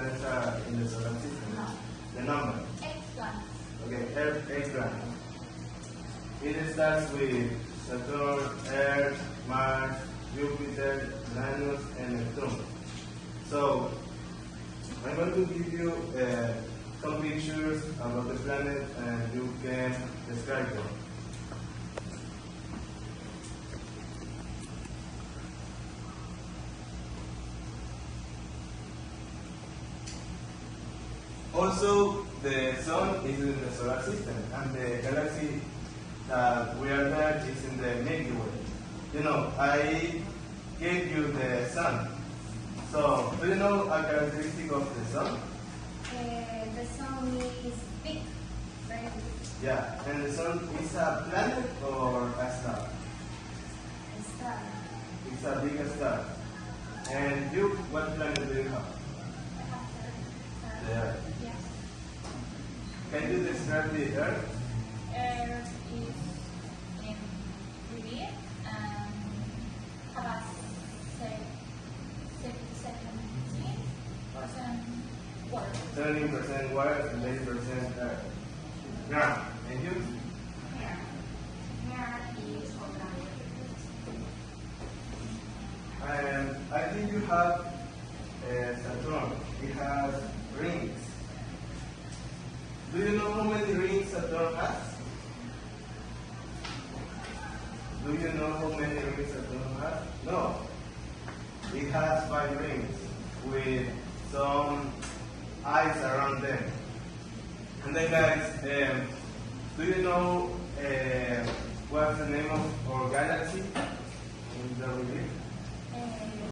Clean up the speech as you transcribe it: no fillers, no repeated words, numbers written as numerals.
planets are in the solar system? The number. Okay, eight planets. It starts with Saturn, Earth, Mars, Jupiter, Uranus, and Neptune. So, I'm going to give you some pictures about the planet and you can describe them. Also, the Sun is in the solar system and the galaxy that we are there is in the Milky Way. You know, I gave you the Sun. So, do you know a characteristic of the Sun? The sun is big, very big. Yeah, and the Sun is a planet or a star? A star. It's a big star. And you, what planet do you have? The Earth. Yes. Can you describe the Earth? Earth is in really and about 17% water. 70% water and 80% Earth. Now, and you? Here. Here is organic. And I think you have Saturn. It has rings. Do you know how many rings Saturn has? Do you know how many rings Saturn has? No. It has 5 rings with some ice around them. And then guys, do you know what's the name of our galaxy in the relief?